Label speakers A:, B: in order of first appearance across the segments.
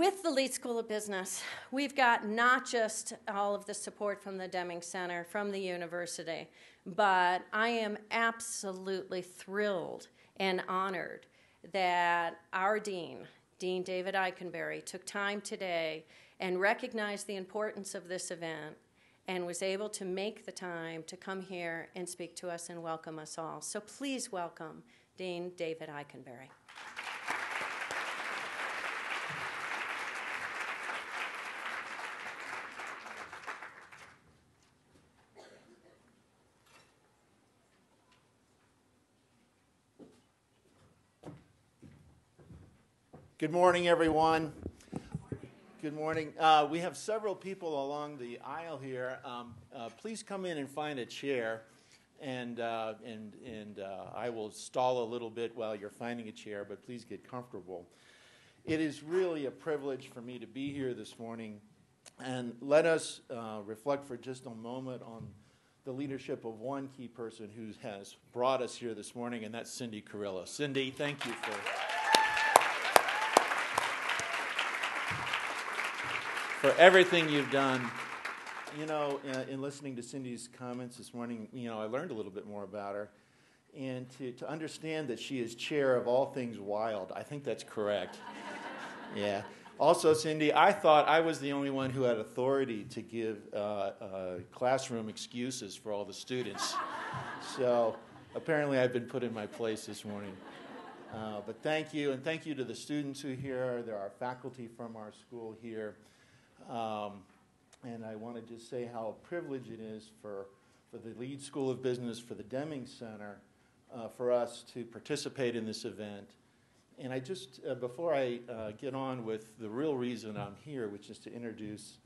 A: with the Lead School of Business, we've got not just all of the support from the Deming Center, from the university, but I am absolutely thrilled and honored that our dean, Dean David Ikenberry, took time today and recognized the importance of this event and was able to make the time to come here and speak to us and welcome us all. So please welcome Dean David Ikenberry.
B: Good morning, everyone. Good morning. We have several people along the aisle here. Please come in and find a chair, and I will stall a little bit while you're finding a chair, but please get comfortable. It is really a privilege for me to be here this morning, and let us reflect for just a moment on the leadership of one key person who has brought us here this morning, and that's Cindy Carrillo. Cindy, thank you for everything you've done. You know, in listening to Cindy's comments this morning, you know, I learned a little bit more about her. And to understand that she is chair of all things wild, I think that's correct. Yeah. Also, Cindy, I thought I was the only one who had authority to give classroom excuses for all the students. So apparently I've been put in my place this morning. But thank you, and thank you to the students who are here. There are faculty from our school here. And I want to just say how privileged it is for the Lead School of Business, for the Deming Center, for us to participate in this event. And I just, before I get on with the real reason I'm here, which is to introduce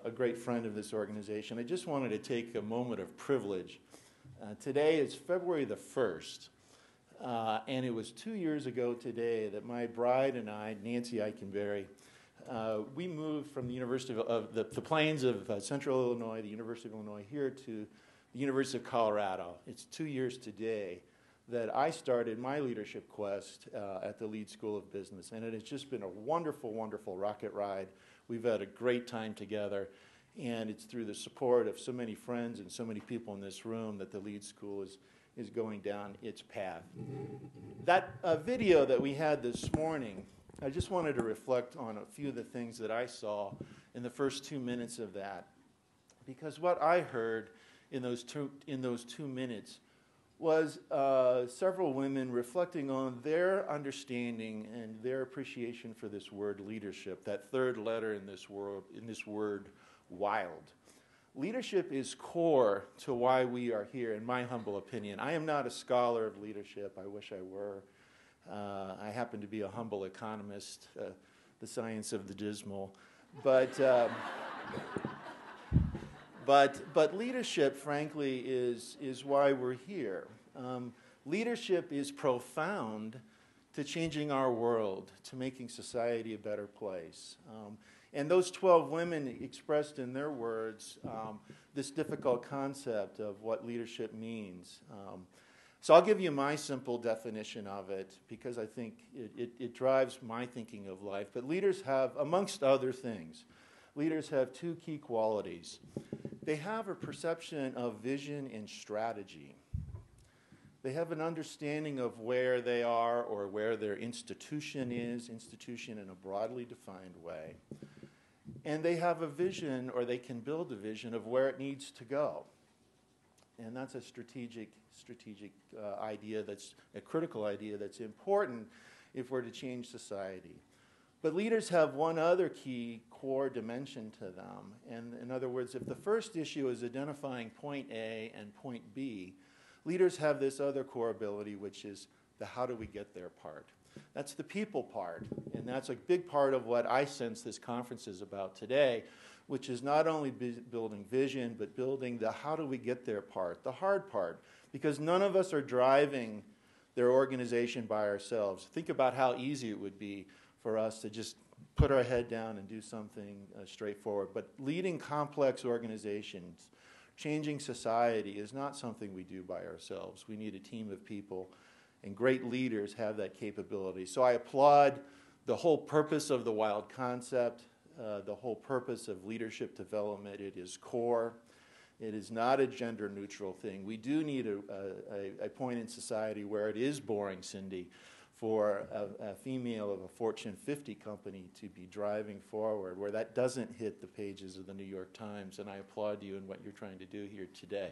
B: a great friend of this organization, I just wanted to take a moment of privilege. Today is February the 1st, and it was 2 years ago today that my bride and I, Nancy Ikenberry, we moved from the University of the plains of Central Illinois, the University of Illinois, here to the University of Colorado. It's 2 years today that I started my leadership quest at the Lead School of Business, and it has just been a wonderful, wonderful rocket ride. We've had a great time together, and it's through the support of so many friends and so many people in this room that the Lead School is going down its path. That video that we had this morning, I just wanted to reflect on a few of the things that I saw in the first 2 minutes of that, because what I heard in those two minutes was several women reflecting on their understanding and their appreciation for this word leadership, that third letter in this word, wild. Leadership is core to why we are here, in my humble opinion. I am not a scholar of leadership. I wish I were. I happen to be a humble economist, the science of the dismal. But leadership, frankly, is why we're here. Leadership is profound to changing our world, to making society a better place. And those 12 women expressed in their words this difficult concept of what leadership means. So I'll give you my simple definition of it because I think it drives my thinking of life. But leaders have, amongst other things, leaders have two key qualities. They have a perception of vision and strategy. They have an understanding of where they are or where their institution is, institution in a broadly defined way. And they have a vision, or they can build a vision of where it needs to go. And that's a strategic idea, that's a critical idea that's important if we're to change society. But leaders have one other key core dimension to them. And in other words, if the first issue is identifying point A and point B, leaders have this other core ability, which is the how do we get there part. That's the people part. And that's a big part of what I sense this conference is about today, which is not only building vision, but building the how do we get there part, the hard part, because none of us are driving their organization by ourselves. Think about how easy it would be for us to just put our head down and do something straightforward. But leading complex organizations, changing society is not something we do by ourselves. We need a team of people, and great leaders have that capability. So I applaud The whole purpose of the WILD concept, the whole purpose of leadership development, it is core. It is not a gender-neutral thing. We do need a point in society where it is boring, Cindy, for a female of a Fortune 50 company to be driving forward, where that doesn't hit the pages of the New York Times, and I applaud you in what you're trying to do here today.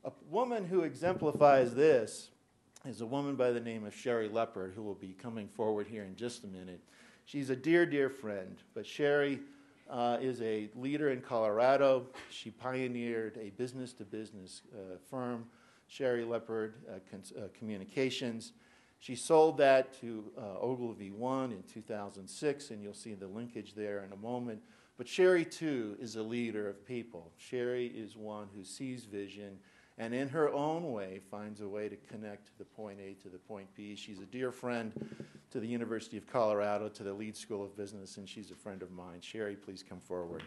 B: A woman who exemplifies this is a woman by the name of Sherry Leopard, who will be coming forward here in just a minute. She's a dear, dear friend, but Sherry is a leader in Colorado. She pioneered a business-to-business firm, Sherry Leopard Communications. She sold that to Ogilvy One in 2006, and you'll see the linkage there in a moment. But Sherry, too, is a leader of people. Sherry is one who sees vision and in her own way finds a way to connect the point A to the point B. She's a dear friend to the University of Colorado, to the Leeds School of Business, and she's a friend of mine. Sherry, please come forward.